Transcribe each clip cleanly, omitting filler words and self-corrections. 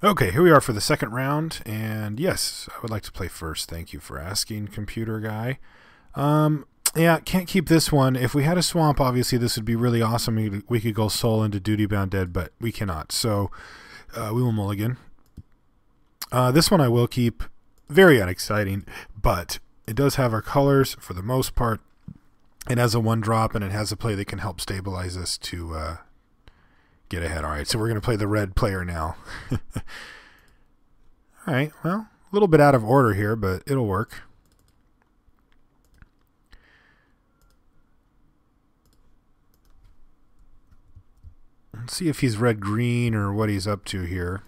Okay, here we are for the second round, and yes, I would like to play first. Thank you for asking, computer guy. Um, yeah, can't keep this one. If we had a swamp, obviously this would be really awesome. We could go soul into Duty Bound Dead, but we cannot. So we will mulligan. This one I will keep. Very unexciting, but it does have our colors for the most part. It has a 1-drop, and it has a play that can help stabilize us to get ahead. All right, so we're going to play the red player now. All right, well, a little bit out of order here, but it'll work. Let's see if he's red-green or what he's up to here.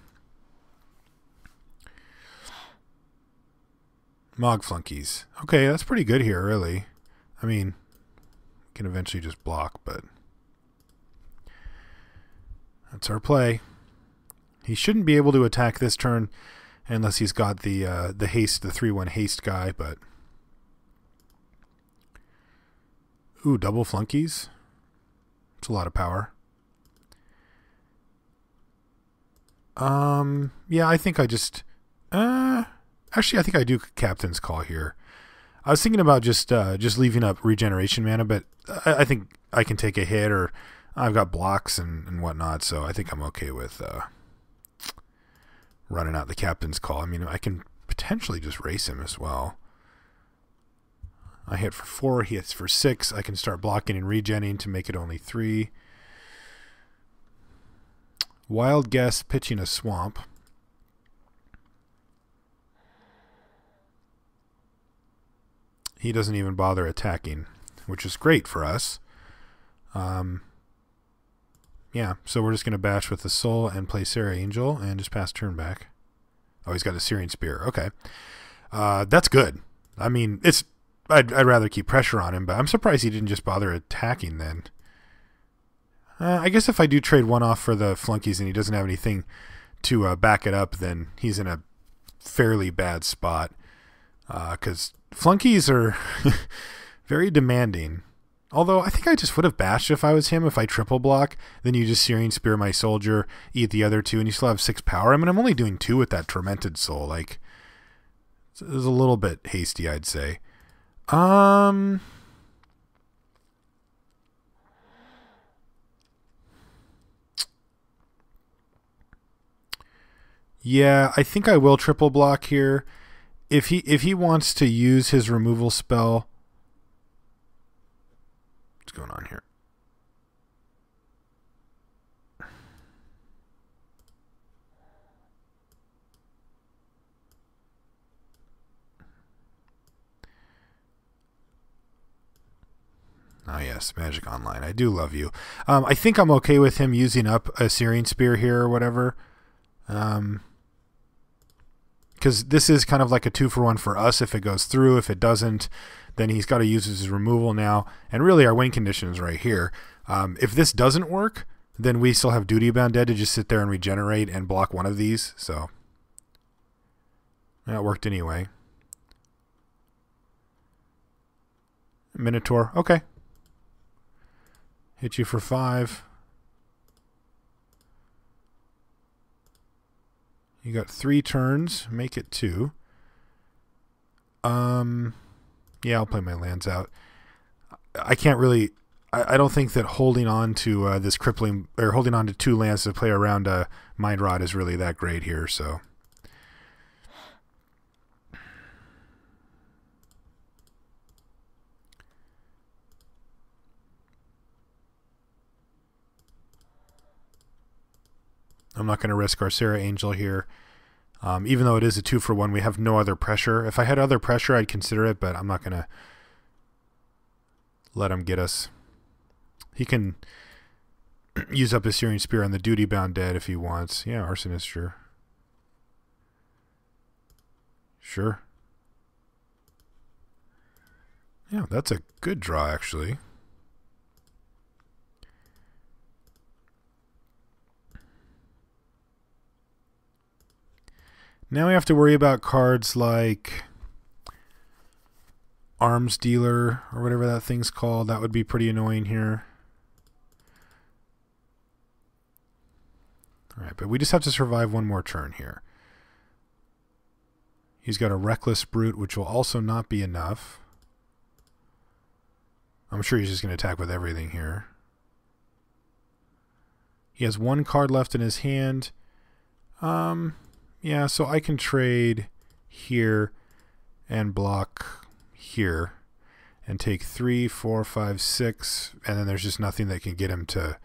Mog flunkies. Okay, that's pretty good here, really. I mean, can eventually just block, but that's our play. He shouldn't be able to attack this turn unless he's got the haste, the 3/1 haste guy, but ooh, double flunkies. It's a lot of power. Yeah, I think I just actually I think I do captain's call here. I was thinking about just leaving up regeneration mana, but I think I can take a hit, or I've got blocks and whatnot, so I think I'm okay with running out the captain's call. I mean, I can potentially just race him as well. I hit for 4, he hits for 6. I can start blocking and regenning to make it only 3. Wild guess pitching a swamp. He doesn't even bother attacking, which is great for us. Yeah, so we're just going to bash with the soul and play Sarah Angel and just pass turn back. Oh, he's got a Syrian Spear. Okay. That's good. I mean, I'd rather keep pressure on him, but I'm surprised he didn't just bother attacking then. I guess if I do trade one off for the flunkies and he doesn't have anything to back it up, then he's in a fairly bad spot. Because flunkies are very demanding. Although I think I just would have bashed if I was him. If I triple block, then you just Syrian Spear my soldier, eat the other 2, and you still have 6 power. I mean, I'm only doing 2 with that Tormented Soul. Like, it was a little bit hasty, I'd say. Yeah, I think I will triple block here. If he wants to use his removal spell, what's going on here? Ah, yes, Magic Online. I do love you. I think I'm okay with him using up a Syrian Spear here or whatever. Because this is kind of like a 2-for-1 for us if it goes through. If it doesn't, then he's got to use his removal now. And really our win condition is right here. If this doesn't work, then we still have Duty Bound Dead to just sit there and regenerate and block one of these. So that worked anyway. Minotaur. Okay. Hit you for 5. You got 3 turns. Make it 2. Yeah, I'll play my lands out. I can't really. I don't think that holding on to this crippling, or holding on to 2 lands to play around a Mind Rod is really that great here. So. I'm not going to risk our Sarah Angel here. Even though it is a 2-for-1, we have no other pressure. If I had other pressure, I'd consider it, but I'm not going to let him get us. He can use up his Syrian Spear on the Duty Bound Dead if he wants. Yeah, Arsonist, sure. Sure. Yeah, that's a good draw, actually. Now we have to worry about cards like Arms Dealer or whatever that thing's called. That would be pretty annoying here. All right, but we just have to survive one more turn here. He's got a Reckless Brute, which will also not be enough. I'm sure he's just going to attack with everything here. He has one card left in his hand. Yeah, so I can trade here and block here and take 3, 4, 5, 6, and then there's just nothing that can get him to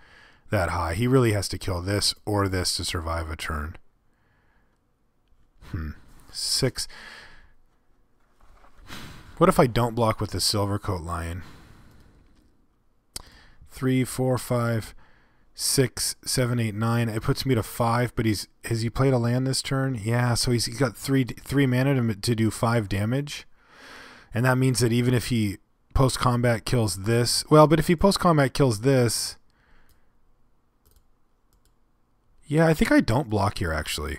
that high. He really has to kill this or this to survive a turn. 6. What if I don't block with the Silvercoat Lion? 3, 4, 5, 6, 7, 8, 9. It puts me to 5, but has he played a land this turn? Yeah, so he's got 3 mana to do 5 damage. And that means that even if he post-combat kills this... Well, but if he post-combat kills this... Yeah, I think I don't block here, actually.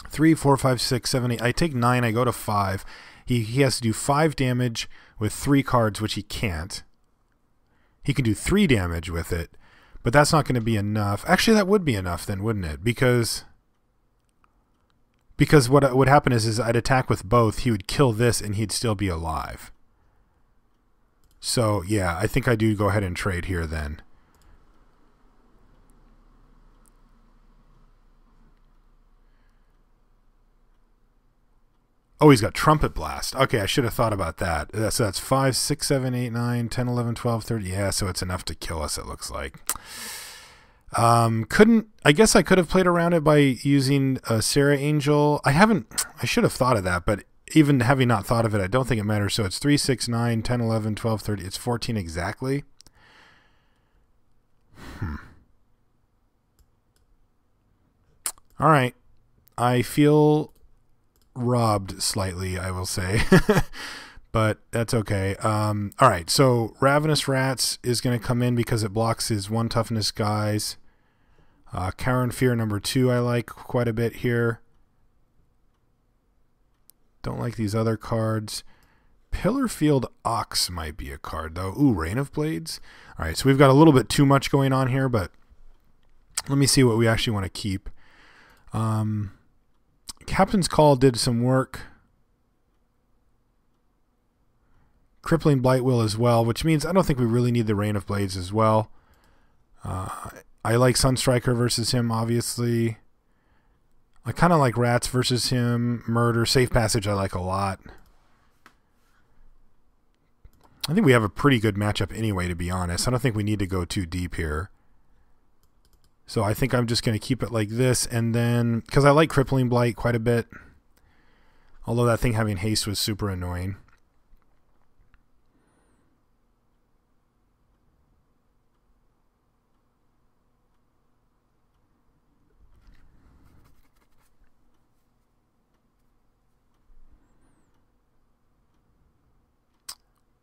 3, 4, 5, 6, 7, 8. I take 9, I go to 5. He has to do 5 damage with 3 cards, which he can't. He can do 3 damage with it, but that's not going to be enough. Actually, that would be enough then, wouldn't it? Because what would happen is I'd attack with both. He would kill this, and he'd still be alive. So, yeah, I think I do go ahead and trade here then. Oh, he's got Trumpet Blast. Okay, I should have thought about that. So that's 5, 6, 7, 8, 9, 10, 11, 12, 13. Yeah, so it's enough to kill us, it looks like. I guess I could have played around it by using a Sarah Angel. I should have thought of that, but even having not thought of it, I don't think it matters. So it's 3, 6, 9, 10, 11, 12, 13. It's 14 exactly. All right. I feel robbed slightly, I will say. But that's okay. All right, so Ravenous Rats is going to come in because it blocks his 1 toughness guys. Karen Fear number 2 I like quite a bit here. Don't like these other cards. Pillarfield Ox might be a card, though. Ooh, Rain of Blades. All right, so we've got a little bit too much going on here, but let me see what we actually want to keep. Captain's Call did some work. Crippling Blight will as well, which means I don't think we really need the Rain of Blades as well. I like Sunstriker versus him, obviously. I kind of like Rats versus him. Murder, Safe Passage I like a lot. I think we have a pretty good matchup anyway, to be honest. I don't think we need to go too deep here. So I think I'm just going to keep it like this, and then, because I like Crippling Blight quite a bit, although that thing having haste was super annoying.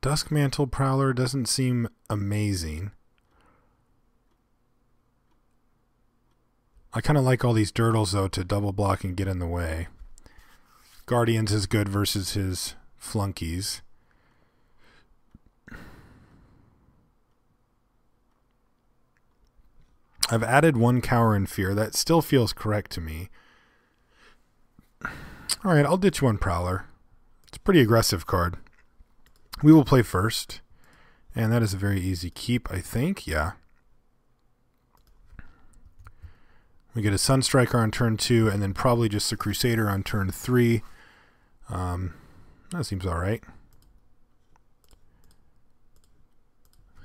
Duskmantle Prowler doesn't seem amazing. I kind of like all these Dirtles, though, to double block and get in the way. Guardians is good versus his flunkies. I've added 1 Cower in Fear. That still feels correct to me. Alright, I'll ditch 1 Prowler. It's a pretty aggressive card. We will play first. And that is a very easy keep, I think. Yeah. We get a Sunstriker on turn 2, and then probably just the Crusader on turn 3. That seems alright.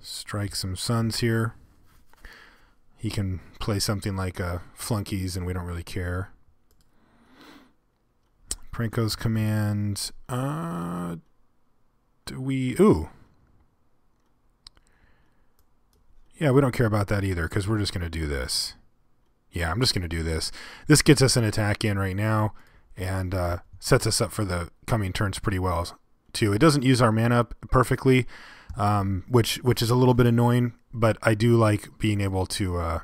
Strike some Suns here. He can play something like Flunkies, and we don't really care. Pranko's Command. Ooh. Yeah, we don't care about that either, because we're just going to do this. Yeah, I'm just going to do this. This gets us an attack in right now and sets us up for the coming turns pretty well, too. It doesn't use our mana perfectly, which is a little bit annoying, but I do like being able to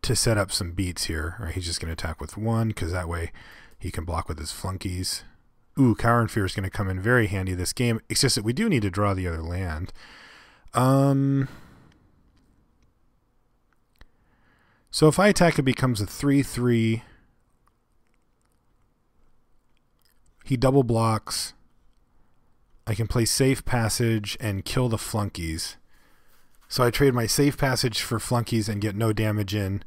set up some beats here. All right, he's just going to attack with 1, because that way he can block with his flunkies. Ooh, Cower and Fear is going to come in very handy this game. It's just that we do need to draw the other land. So if I attack, it becomes a 3/3. He double blocks. I can play Safe Passage and kill the flunkies. So I trade my Safe Passage for flunkies and get no damage in,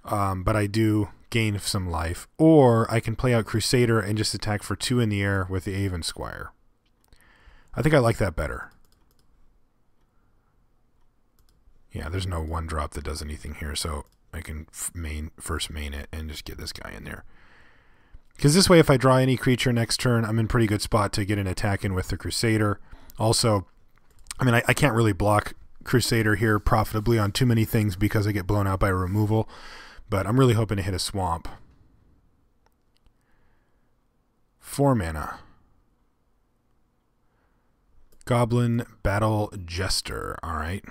but I do gain some life. Or I can play out Crusader and just attack for 2 in the air with the Avon Squire. I think I like that better. Yeah, there's no 1-drop that does anything here, so I can first main it and just get this guy in there. Because this way, if I draw any creature next turn, I'm in pretty good spot to get an attack in with the Crusader. Also, I mean, I can't really block Crusader here profitably on too many things because I get blown out by removal, but I'm really hoping to hit a swamp. 4 mana. Goblin Battle Jester. All right.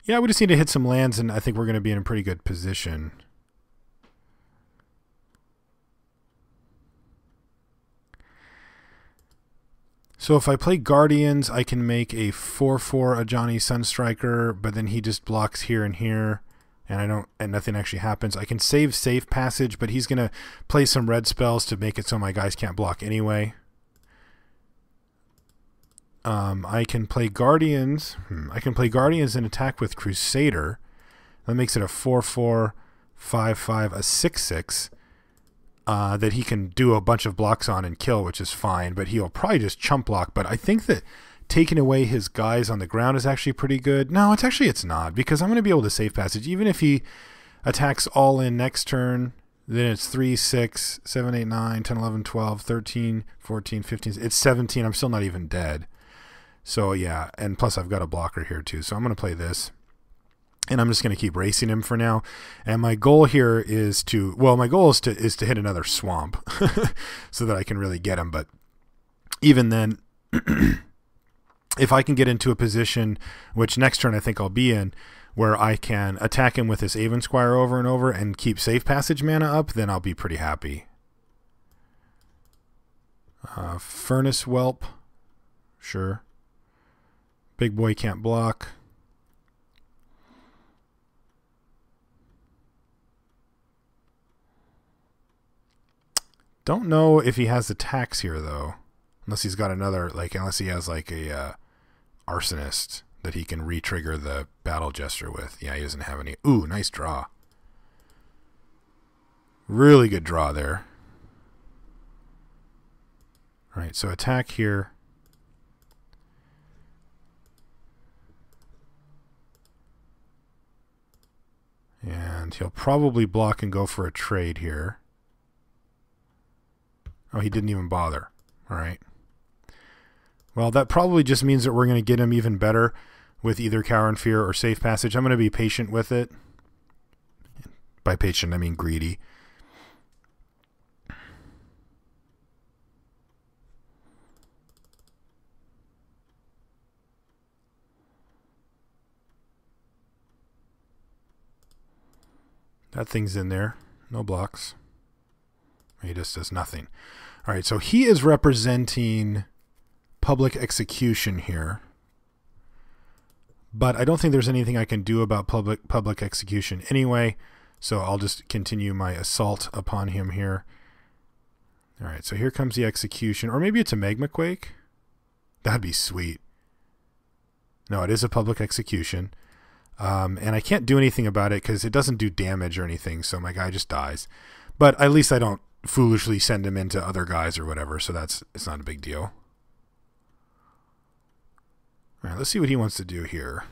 Yeah, we just need to hit some lands, and I think we're going to be in a pretty good position. So if I play Guardians, I can make a 4/4 Ajani Sunstriker, but then he just blocks here and here, and nothing actually happens. I can save Safe Passage, but he's gonna play some red spells to make it so my guys can't block anyway. I can play Guardians. I can play Guardians and attack with Crusader. That makes it a 4/4, 5/5, a 6/6. That he can do a bunch of blocks on and kill, which is fine, but he'll probably just chump block. But I think that taking away his guys on the ground is actually pretty good. No, it's not, because I'm going to be able to Safe Passage. Even if he attacks all in next turn, then it's 3, 6, 7, 8, 9, 10, 11, 12, 13, 14, 15. It's 17. I'm still not even dead. So yeah, and plus I've got a blocker here too. So I'm going to play this. And I'm just going to keep racing him for now. And my goal here is to, well, my goal is to hit another swamp so that I can really get him. But even then, if I can get into a position, which next turn I think I'll be in, where I can attack him with this Avon Squire over and over and keep Safe Passage mana up, then I'll be pretty happy. Furnace Whelp. Sure. Big boy can't block. Don't know if he has attacks here though, unless he's got another, unless he has like a arsonist that he can re-trigger the Battle Jester with. Yeah, he doesn't have any. Ooh, nice draw. Really good draw there. All right, so attack here. And he'll probably block and go for a trade here. Oh, he didn't even bother. All right. Well, that probably just means that we're going to get him even better with either Cower and Fear or Safe Passage. I'm going to be patient with it. By patient, I mean greedy. That thing's in there. No blocks. He just does nothing. All right, so he is representing public execution here. But I don't think there's anything I can do about public execution anyway, so I'll just continue my assault upon him here. All right, so here comes the execution. Or maybe it's a Magma Quake. That'd be sweet. No, it is a public execution. And I can't do anything about it because it doesn't do damage or anything, so my guy just dies. But at least I don't foolishly send him into other guys or whatever, so it's not a big deal. All right, let's see what he wants to do here.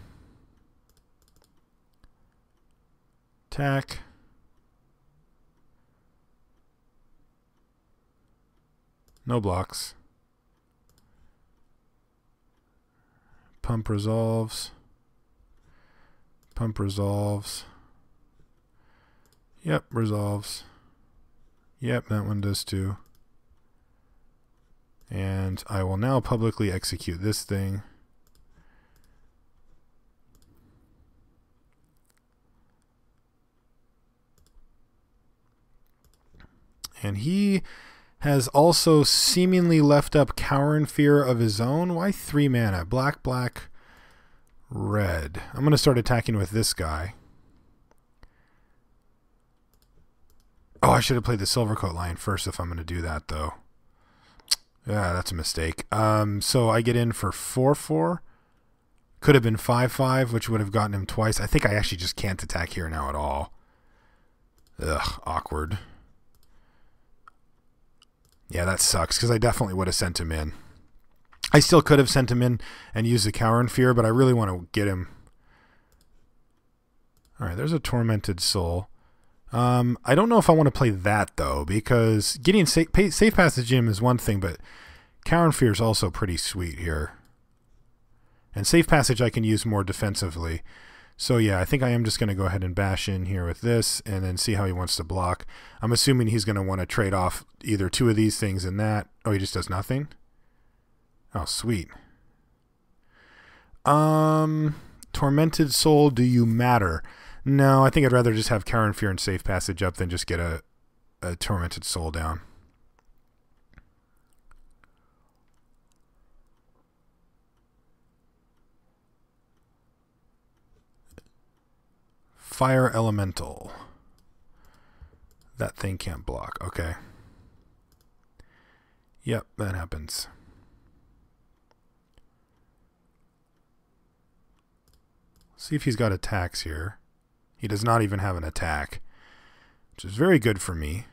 Attack. No blocks. Pump resolves. Pump resolves. Yep, resolves. Yep, that one does too. And I will now publicly execute this thing. And he has also seemingly left up Cower and Fear of his own. Why 3 mana? Black, black, red. I'm going to start attacking with this guy. Oh, I should have played the Silvercoat Lion first if I'm going to do that, though. Yeah, that's a mistake. So I get in for 4/4. Could have been 5/5, which would have gotten him twice. I think I actually just can't attack here now at all. Ugh, awkward. Yeah, that sucks, because I definitely would have sent him in. I still could have sent him in and used the Cower and Fear, but I really want to get him. Alright, there's a Tormented Soul. I don't know if I want to play that, though, because getting safe passage in is one thing, but Cower and Fear is also pretty sweet here. And safe passage I can use more defensively. So yeah, I think I am just going to go ahead and bash in here with this and then see how he wants to block. I'm assuming he's going to want to trade off either 2 of these things and that. Oh, he just does nothing? Oh, sweet. Tormented Soul, do you matter? No, I think I'd rather just have Cower and Fear and safe passage up than just get a Tormented Soul down. Fire Elemental. That thing can't block. Okay. Yep, that happens. See if he's got attacks here. He does not even have an attack, which is very good for me.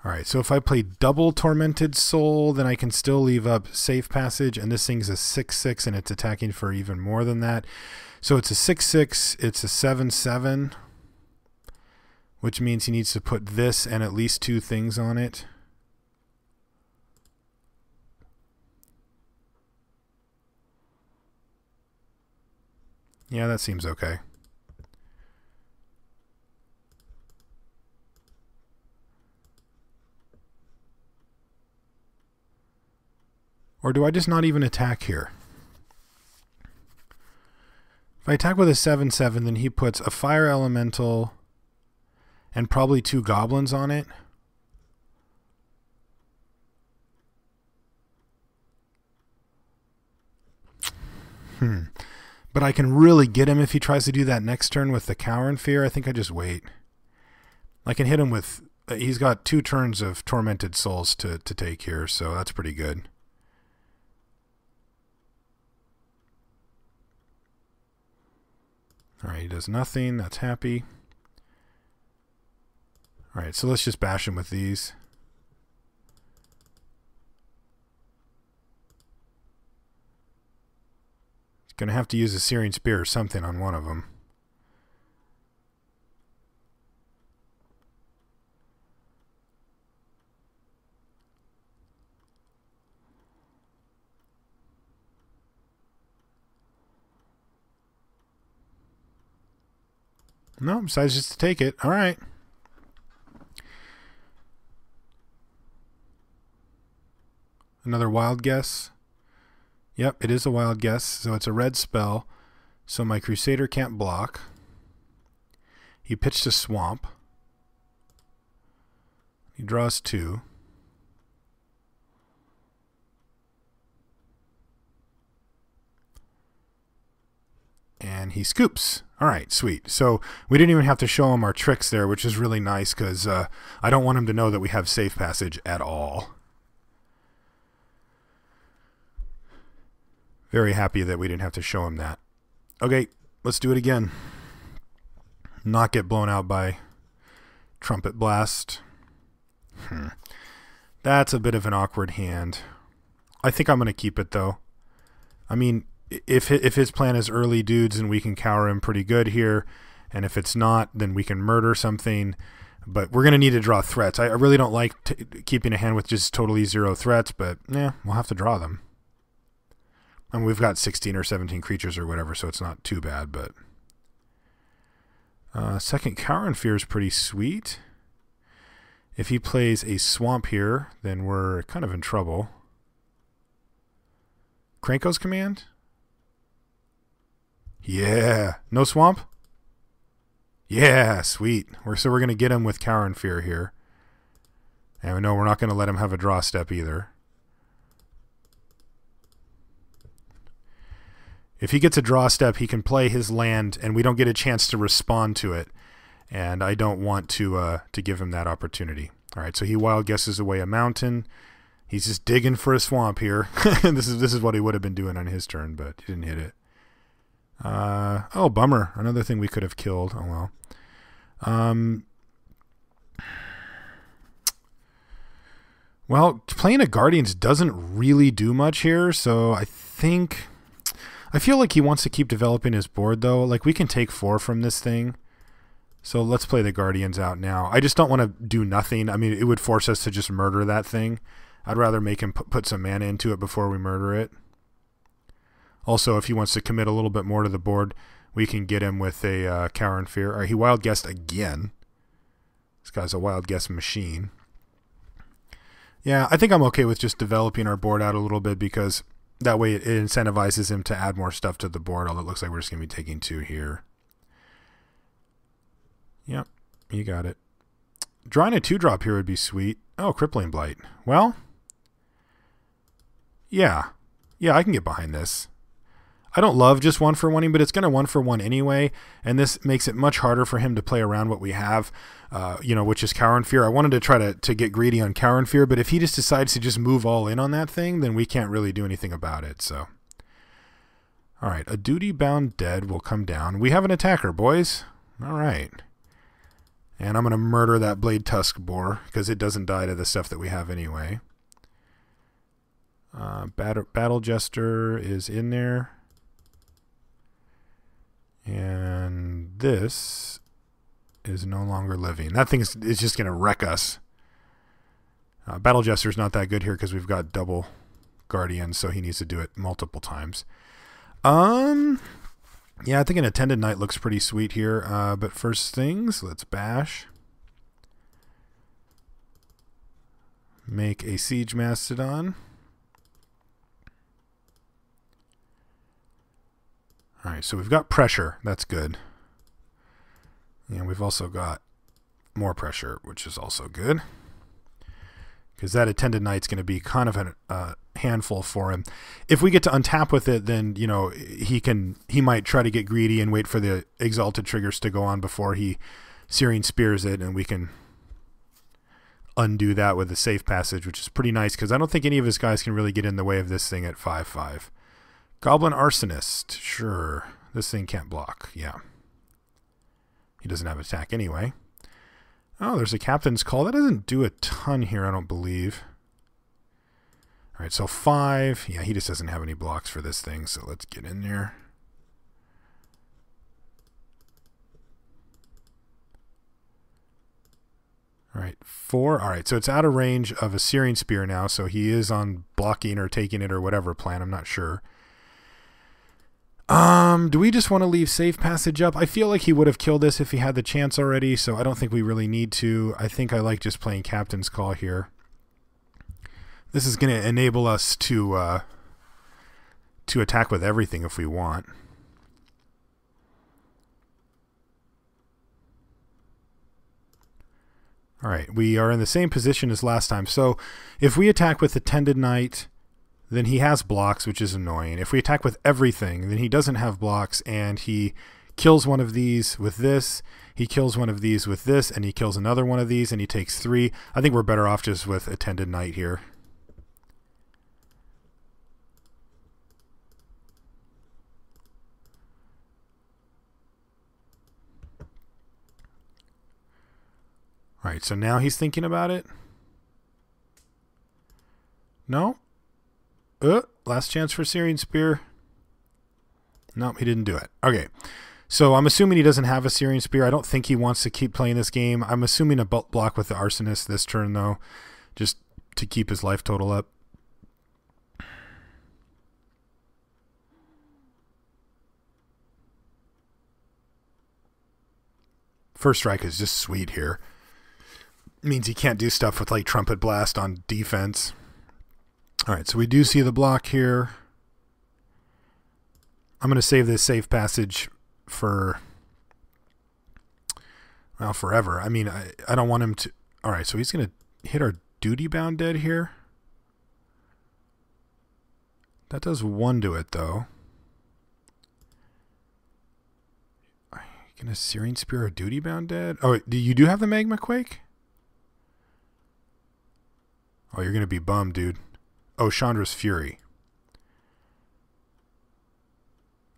Alright, so if I play double Tormented Soul, then I can still leave up safe passage, and this thing's a 6/6 and it's attacking for even more than that. So it's a 6/6, it's a 7/7, which means he needs to put this and at least 2 things on it. Yeah, that seems okay. Or do I just not even attack here? If I attack with a 7/7, then he puts a Fire Elemental and probably 2 Goblins on it. But I can really get him if he tries to do that next turn with the Cower and Fear. I think I just wait. I can hit him with... he's got 2 turns of Tormented Souls to take here, so that's pretty good. Alright, he does nothing. That's happy. Alright, so let's just bash him with these. He's going to have to use a Searing Spear or something on one of them. No, besides just to take it. All right. Another wild guess. Yep, it is a wild guess. So it's a red spell. So my Crusader can't block. He pitched a Swamp. He draws 2. And he scoops. All right, sweet. So we didn't even have to show him our tricks there, which is really nice because I don't want him to know that we have safe passage at all. Very happy that we didn't have to show him that. Okay, let's do it again. Not get blown out by Trumpet Blast. That's a bit of an awkward hand. I think I'm going to keep it, though. I mean... If his plan is early dudes, and we can cower him pretty good here, and if it's not, then we can murder something. But we're going to need to draw threats. I really don't like keeping a hand with just totally 0 threats, but yeah, we'll have to draw them. And we've got 16 or 17 creatures or whatever, so it's not too bad. But second Cower and Fear is pretty sweet. If he plays a Swamp here, then we're kind of in trouble. Krenko's Command? Yeah. No Swamp? Yeah, sweet. So we're going to get him with Cower and Fear here. And we know we're not going to let him have a draw step either. If he gets a draw step, he can play his land, and we don't get a chance to respond to it. And I don't want to give him that opportunity. All right, so he wild guesses away a mountain. He's just digging for a swamp here. This is what he would have been doing on his turn, but he didn't hit it. Oh, bummer. Another thing we could have killed. Oh, well. Well, playing a Guardians doesn't really do much here, so I feel like he wants to keep developing his board, though. Like, we can take 4 from this thing. So let's play the Guardians out now. I just don't want to do nothing. I mean, it would force us to just murder that thing. I'd rather make him put some mana into it before we murder it. Also, if he wants to commit a little bit more to the board, we can get him with a Cower and Fear. All right, he wild guessed again. This guy's a wild guess machine. Yeah, I think I'm okay with just developing our board out a little bit, because that way it incentivizes him to add more stuff to the board, although it looks like we're just going to be taking 2 here. Yep, you got it. Drawing a 2-drop here would be sweet. Oh, Crippling Blight. Well, yeah, I can get behind this. I don't love just 1-for-1-ing, but it's going to 1-for-1 anyway, and this makes it much harder for him to play around what we have, which is Cower and Fear. I wanted to try to get greedy on Cower and Fear, but if he just decides to just move all in on that thing, then we can't really do anything about it. So, all right, a Duty-Bound Dead will come down. We have an attacker, boys. All right. And I'm going to murder that Blade Tusk Boar, because it doesn't die to the stuff that we have anyway. Battle Jester is in there. And this is no longer living. That thing is just going to wreck us. Battle Jester's not that good here because we've got double Guardians, so he needs to do it multiple times. Yeah, I think an Attended Knight looks pretty sweet here. But first things, let's bash. Make a Siege Mastodon. All right, so we've got pressure. That's good. And we've also got more pressure, which is also good. Because that Attended Knight's going to be kind of a handful for him. If we get to untap with it, then, he might try to get greedy and wait for the Exalted triggers to go on before he Searing Spears it, and we can undo that with a safe passage, which is pretty nice, because I don't think any of his guys can really get in the way of this thing at 5/5. Goblin Arsonist. Sure. This thing can't block. Yeah. He doesn't have attack anyway. Oh, there's a Captain's Call. That doesn't do a ton here, I don't believe. All right, so 5. Yeah, he just doesn't have any blocks for this thing, so let's get in there. All right, 4. All right, so it's out of range of a Searing Spear now, so he is on blocking or taking it or whatever plan. I'm not sure. Do we just want to leave safe passage up? I feel like he would have killed this if he had the chance already, so I don't think we really need to. I think I like just playing Captain's Call here. This is going to enable us to attack with everything if we want. All right, we are in the same position as last time. So if we attack with Attended Knight, then he has blocks, which is annoying. If we attack with everything, then he doesn't have blocks, and he kills one of these with this, he kills one of these with this, and he kills another one of these, and he takes 3. I think we're better off just with Attended Knight here. All right, so now he's thinking about it. No? Last chance for Searing Spear. Nope, he didn't do it. Okay, so I'm assuming he doesn't have a Searing Spear. I don't think he wants to keep playing this game. I'm assuming a block with the Arsonist this turn, though, just to keep his life total up. First strike is just sweet here. Means he can't do stuff with like Trumpet Blast on defense. All right, so we do see the block here. I'm going to save this safe passage for, well, forever. I mean, I don't want him to... All right, so he's going to hit our duty bound dead here? That does 1 to it, though. Can a Searing Spear or duty bound dead? Oh, you do have the Magma Quake? Oh, you're going to be bummed, dude. Oh, Chandra's Fury.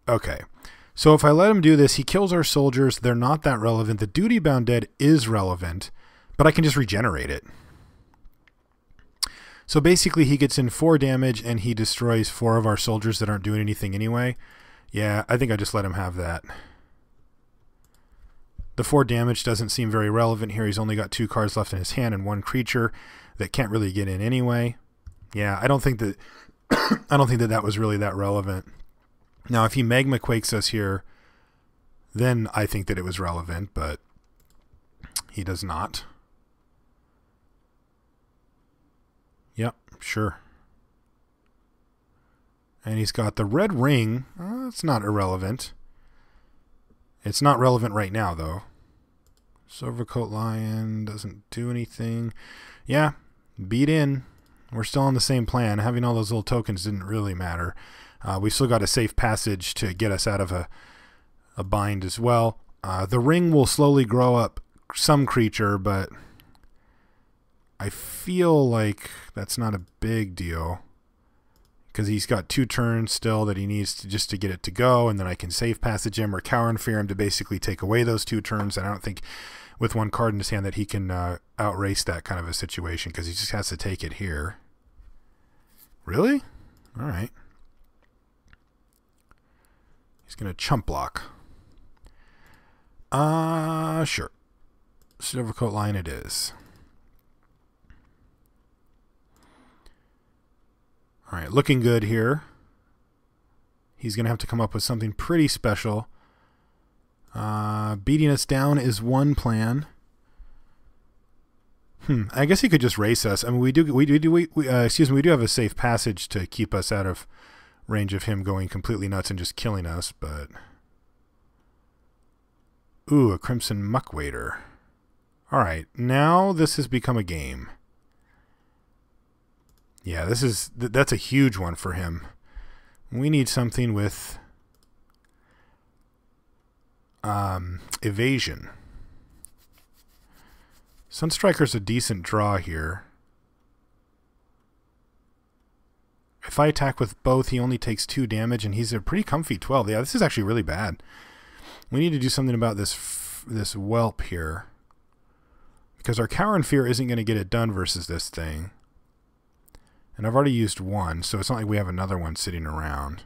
Okay. So if I let him do this, he kills our soldiers. They're not that relevant. The duty bound dead is relevant, but I can just regenerate it. So basically he gets in 4 damage and he destroys 4 of our soldiers that aren't doing anything anyway. Yeah, I think I just let him have that. The 4 damage doesn't seem very relevant here. He's only got 2 cards left in his hand and 1 creature that can't really get in anyway. Yeah, I don't think that that was really that relevant. Now, if he Magma Quakes us here, then I think that it was relevant, but he does not. Yep, sure. And he's got the red ring. It's not irrelevant. It's not relevant right now, though. Silvercoat Lion doesn't do anything. Yeah, beat in. We're still on the same plan. Having all those little tokens didn't really matter. We've still got a safe passage to get us out of a bind as well. The ring will slowly grow up some creature, but I feel like that's not a big deal. Because he's got 2 turns still that he needs to just to get it to go, and then I can safe passage him or cower and fear him to basically take away those 2 turns. And I don't think with 1 card in his hand that he can outrace that kind of a situation, because he just has to take it here. Really? All right. He's going to chump block. Sure. Silvercoat Lion it is. All right, looking good here. He's going to have to come up with something pretty special. Beating us down is one plan. I guess he could just race us. I mean, we do have a safe passage to keep us out of range of him going completely nuts and just killing us, but ooh, a Crimson Muckwader. All right, now this has become a game. Yeah, that's a huge one for him. We need something with evasion. Sunstriker's a decent draw here. If I attack with both, he only takes 2 damage, and he's a pretty comfy 12. Yeah, this is actually really bad. We need to do something about this whelp here, because our Cower and Fear isn't going to get it done versus this thing. And I've already used 1, so it's not like we have another one sitting around.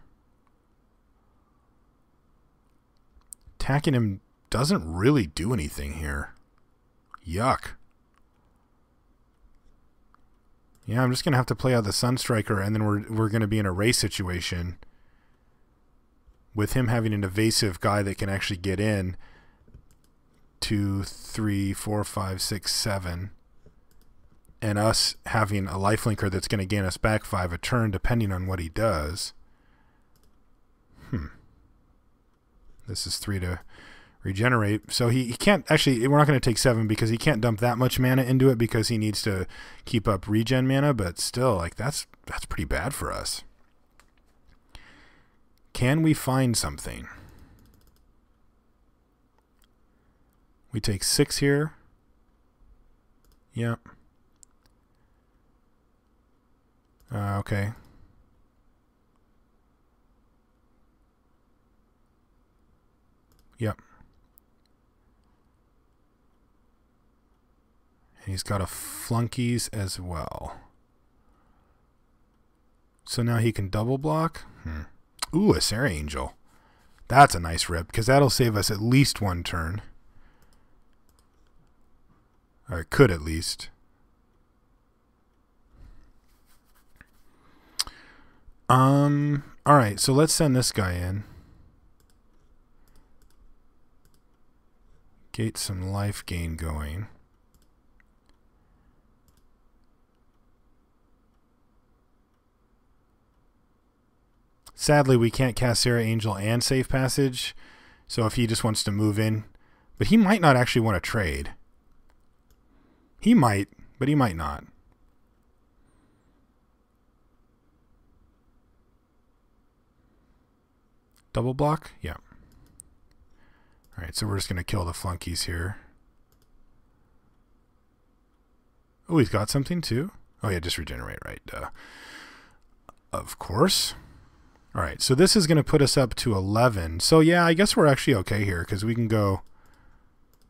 Attacking him doesn't really do anything here. Yuck. Yeah, I'm just going to have to play out the Sunstriker, and then we're going to be in a race situation with him having an evasive guy that can actually get in. 2, 3, 4, 5, 6, 7. And us having a lifelinker that's going to gain us back 5 a turn, depending on what he does. This is 3 to regenerate. So he can't actually, we're not going to take 7 because he can't dump that much mana into it because he needs to keep up regen mana, but still, like, that's pretty bad for us. Can we find something? We take 6 here. Yep. Okay. Yep. And he's got a flunkies as well. So now he can double block. Ooh, a Sarah Angel. That's a nice rip, because that'll save us at least 1 turn. Or it could at least. Alright, so let's send this guy in. Get some life gain going. Sadly, we can't cast Sarah Angel and Safe Passage, so if he just wants to move in. But he might not actually want to trade. He might, but he might not. Double block? Yeah. Alright, so we're just going to kill the flunkies here. Oh, he's got something too? Oh yeah, just regenerate, right? Of course. Alright, so this is going to put us up to 11. So yeah, I guess we're actually okay here, because we can go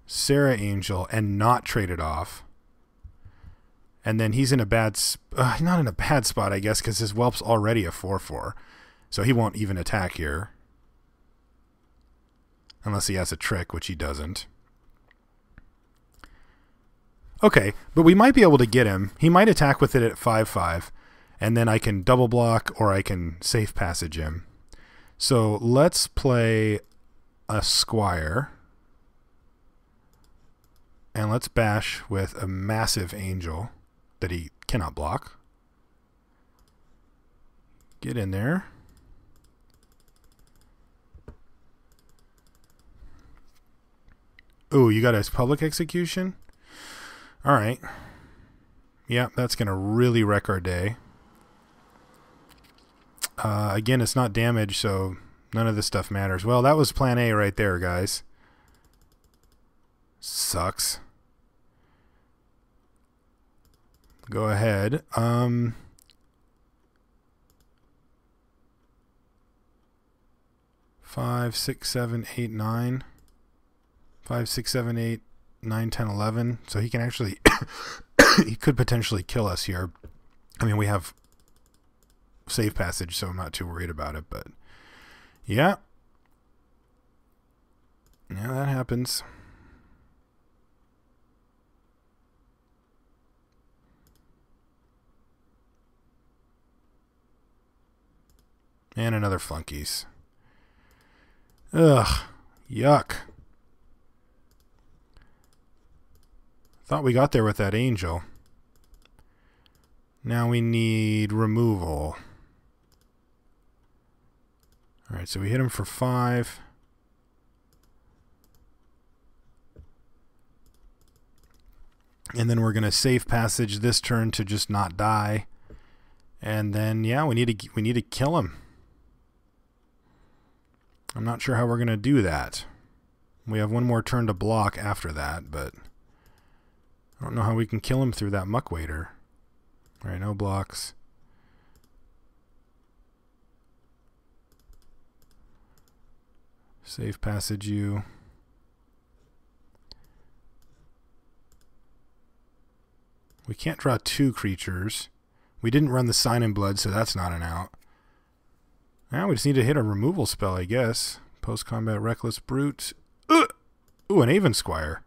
Sarah Angel and not trade it off. And then he's in a bad... not in a bad spot, I guess, because his Whelp's already a 4-4. So he won't even attack here. Unless he has a trick, which he doesn't. Okay, but we might be able to get him. He might attack with it at 5-5. And then I can double block or I can safe passage him. So let's play a Squire. And let's bash with a massive Angel that he cannot block. Get in there. Ooh, you got his public execution? Alright. Yeah, that's going to really wreck our day. Again, it's not damage, so none of this stuff matters. Well, that was plan A right there, guys. Sucks. Go ahead. 5, 6, 7, 8, 9. 5, 6, 7, 8, 9, 10, 11. So he can actually... he could potentially kill us here. I mean, we have safe passage, so I'm not too worried about it, but... Yeah. Yeah, that happens. And another flunkies. Ugh. Yuck. Thought we got there with that Angel. Now we need removal. Alright, so we hit him for 5. And then we're going to safe passage this turn to just not die. And then, yeah, we need to kill him. I'm not sure how we're going to do that. We have one more turn to block after that, but I don't know how we can kill him through that Muck Waiter. All right, no blocks. Safe passage you. We can't draw 2 creatures. We didn't run the Sign in Blood, so that's not an out. Now we just need to hit a removal spell, I guess. Post-combat Reckless Brute. Ooh, an Aven Squire.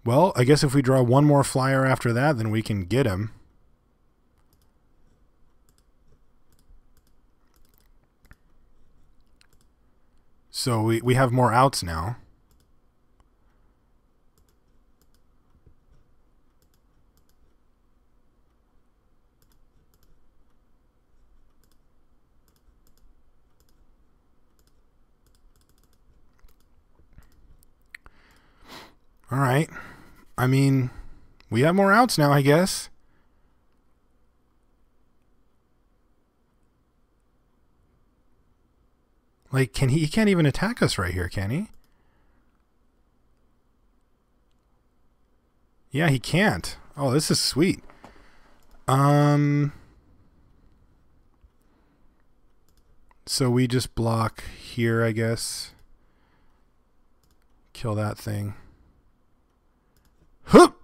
Well, I guess if we draw one more flyer after that, then we can get him. So we have more outs now. All right. I mean, we have more outs now, I guess. Like, he can't even attack us right here, can he? Yeah, he can't. Oh, this is sweet. So we just block here, I guess. Kill that thing. Hoop!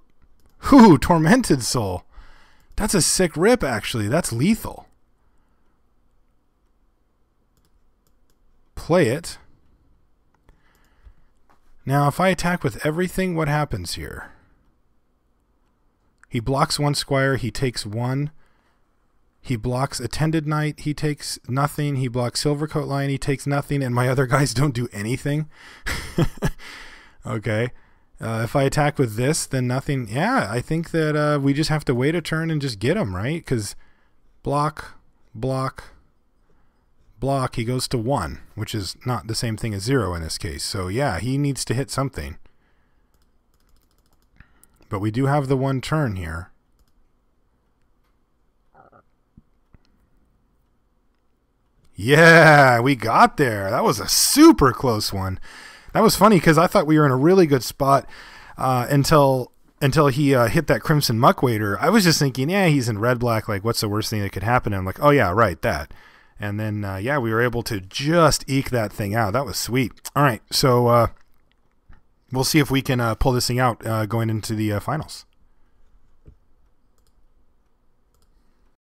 Ooh, Tormented Soul. That's a sick rip, actually. That's lethal. Play it. Now, if I attack with everything, what happens here? He blocks 1 Squire, he takes 1. He blocks Attended Knight, he takes nothing. He blocks Silvercoat Lion, he takes nothing. And my other guys don't do anything. Okay. If I attack with this, then nothing. Yeah, I think that we just have to wait a turn and just get him, right? Because block, block, block, he goes to 1, which is not the same thing as 0 in this case. So yeah, he needs to hit something. But we do have the 1 turn here. Yeah, we got there. That was a super close one. That was funny because I thought we were in a really good spot until he hit that Crimson Muckwader. I was just thinking, yeah, he's in red-black. Like, what's the worst thing that could happen? And I'm like, oh, yeah, right, that. And then, yeah, we were able to just eke that thing out. That was sweet. All right, so we'll see if we can pull this thing out going into the finals.